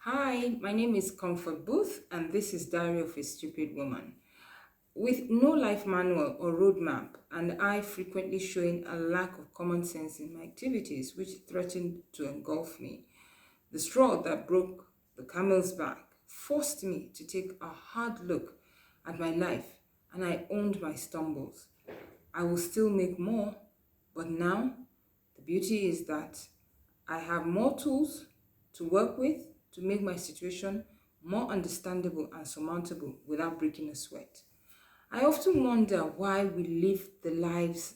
Hi, my name is Comfort Booth, and this is Diary of a Stupid Woman. With no life manual or roadmap, and I frequently showing a lack of common sense in my activities, which threatened to engulf me, the straw that broke the camel's back forced me to take a hard look at my life, and I owned my stumbles. I will still make more, but now the beauty is that I have more tools to work with to make my situation more understandable and surmountable without breaking a sweat. I often wonder why we live the lives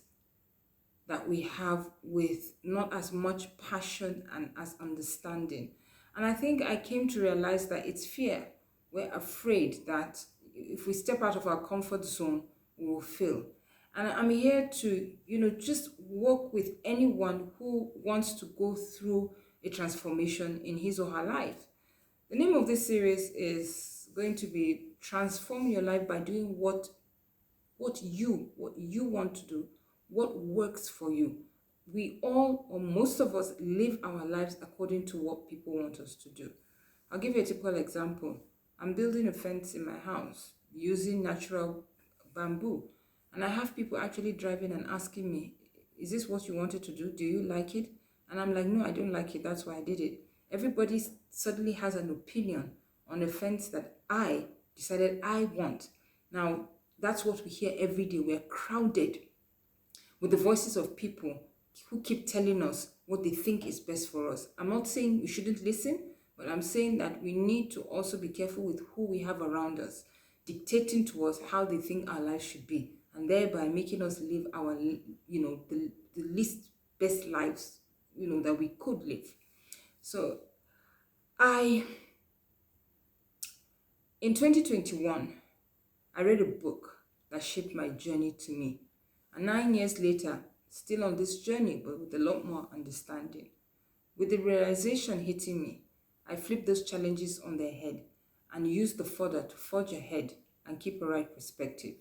that we have with not as much passion and as understanding. And I think I came to realize that it's fear. We're afraid that if we step out of our comfort zone, we will fail. And I'm here to, just work with anyone who wants to go through a transformation in his or her life. The name of this series is going to be Transform Your Life by Doing what you want to do, what works for you. We all, or most of us, live our lives according to what people want us to do. I'll give you a typical example. I'm building a fence in my house using natural bamboo, and I have people actually driving and asking me, is this what you wanted to do? Do you like it? And I'm like, no, I don't like it. That's why I did it. Everybody suddenly has an opinion on a fence that I decided I want. Now, that's what we hear every day. We're crowded with the voices of people who keep telling us what they think is best for us. I'm not saying we shouldn't listen, but I'm saying that we need to also be careful with who we have around us, dictating to us how they think our life should be, and thereby making us live our, the least best lives, that we could live. So I, in 2021, I read a book that shaped my journey to me. And 9 years later, still on this journey, but with a lot more understanding. With the realization hitting me, I flipped those challenges on their head and used the fodder to forge ahead and keep a right perspective.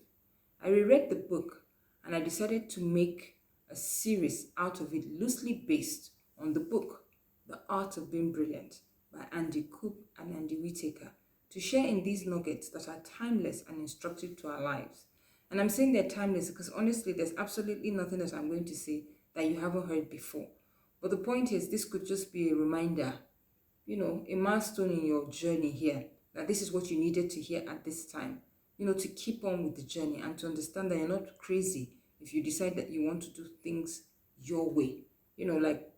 I reread the book and I decided to make a series out of it loosely based on the book, The Art of Being Brilliant by Andy Coop and Andy Whitaker, to share in these nuggets that are timeless and instructive to our lives. And I'm saying they're timeless because honestly, there's absolutely nothing that I'm going to say that you haven't heard before. But the point is, this could just be a reminder, a milestone in your journey here, that this is what you needed to hear at this time, to keep on with the journey and to understand that you're not crazy if you decide that you want to do things your way. Like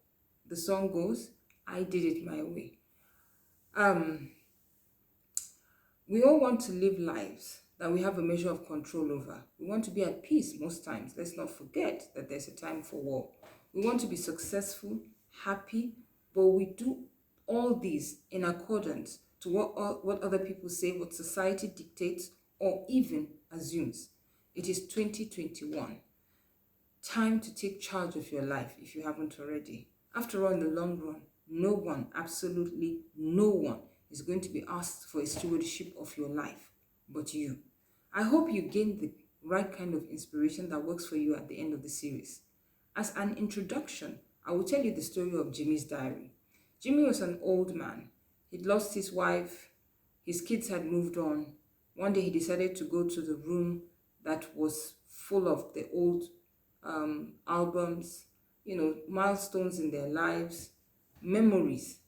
the song goes, I did it my way. Um, we all want to live lives that we have a measure of control over. We want to be at peace most times. Let's not forget that there's a time for war. We want to be successful, happy, but we do all these in accordance to what other people say, what society dictates, or even assumes. It is 2021. Time to take charge of your life if you haven't already. After all, in the long run, no one, absolutely no one, is going to be asked for a stewardship of your life but you. I hope you gain the right kind of inspiration that works for you at the end of the series. As an introduction, I will tell you the story of Jimmy's diary. Jimmy was an old man. He'd lost his wife, his kids had moved on. One day he decided to go to the room that was full of the old albums, milestones in their lives, memories.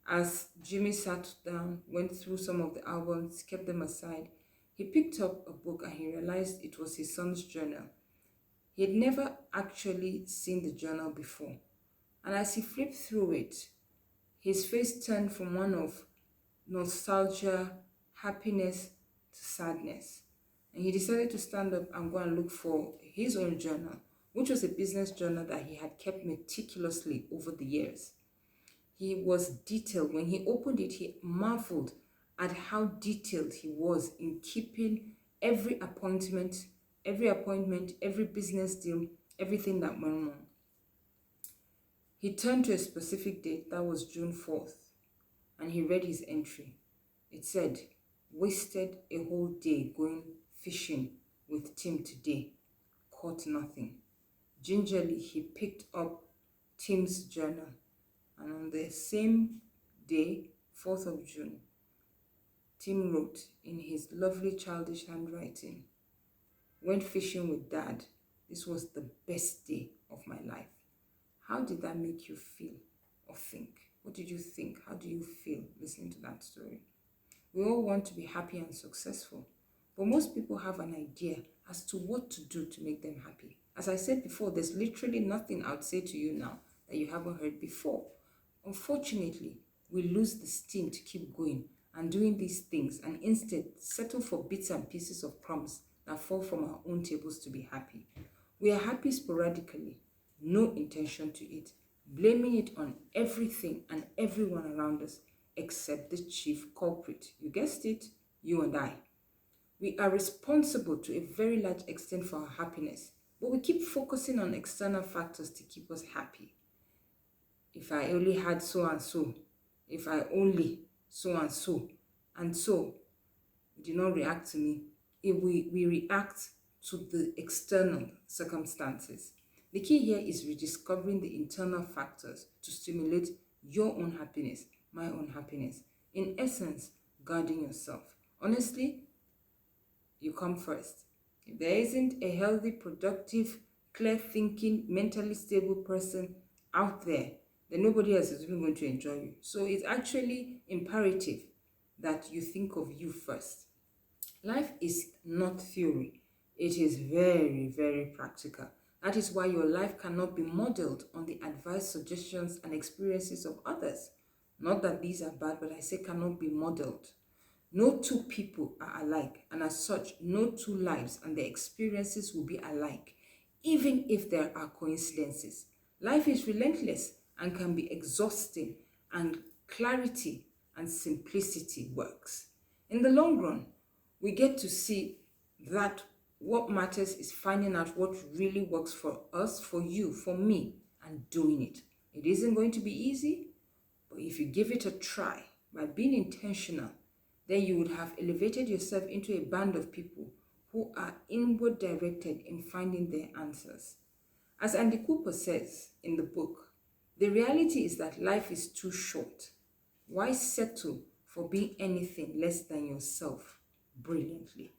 As Jimmy sat down, went through some of the albums, kept them aside, he picked up a book and he realized it was his son's journal. He had never actually seen the journal before. And as he flipped through it, his face turned from one of nostalgia, happiness to sadness. And he decided to stand up and go and look for his own journal, which was a business journal that he had kept meticulously over the years. He was detailed. When he opened it, he marveled at how detailed he was in keeping every appointment, every business deal, everything that went on. He turned to a specific date, that was June 4th, and he read his entry. It said, wasted a whole day going fishing with Tim today, caught nothing. Gingerly, he picked up Tim's journal, and on the same day, 4th of June, Tim wrote in his lovely childish handwriting, "Went fishing with Dad. This was the best day of my life." How did that make you feel or think? What did you think? How do you feel listening to that story? We all want to be happy and successful, but most people have an idea as to what to do to make them happy. As I said before, there's literally nothing I would say to you now that you haven't heard before. Unfortunately, we lose the steam to keep going and doing these things and instead settle for bits and pieces of crumbs that fall from our own tables to be happy. We are happy sporadically, no intention to it, blaming it on everything and everyone around us except the chief culprit. You guessed it, you and I. We are responsible to a very large extent for our happiness, but we keep focusing on external factors to keep us happy. If I only had so and so, if I only so and so, do not react to me. If we react to the external circumstances. The key here is rediscovering the internal factors to stimulate your own happiness, my own happiness. In essence, guarding yourself. Honestly, you come first. If there isn't a healthy, productive, clear-thinking, mentally stable person out there, then nobody else is even going to enjoy you. So it's actually imperative that you think of you first. Life is not theory. It is very, very practical. That is why your life cannot be modeled on the advice, suggestions, and experiences of others. Not that these are bad, but I say cannot be modeled. No two people are alike, and as such, no two lives and their experiences will be alike, even if there are coincidences. Life is relentless and can be exhausting, and clarity and simplicity works. In the long run, we get to see that what matters is finding out what really works for us, for you, for me, and doing it. It isn't going to be easy, but if you give it a try by being intentional, then you would have elevated yourself into a band of people who are inward directed in finding their answers. As Andy Cooper says in the book, the reality is that life is too short. Why settle for being anything less than yourself brilliantly?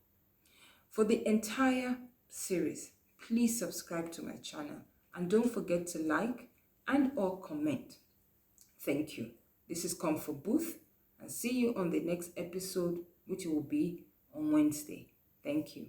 For the entire series, please subscribe to my channel and don't forget to like and or comment. Thank you. This is Comfort Booth, and see you on the next episode, which will be on Wednesday. Thank you.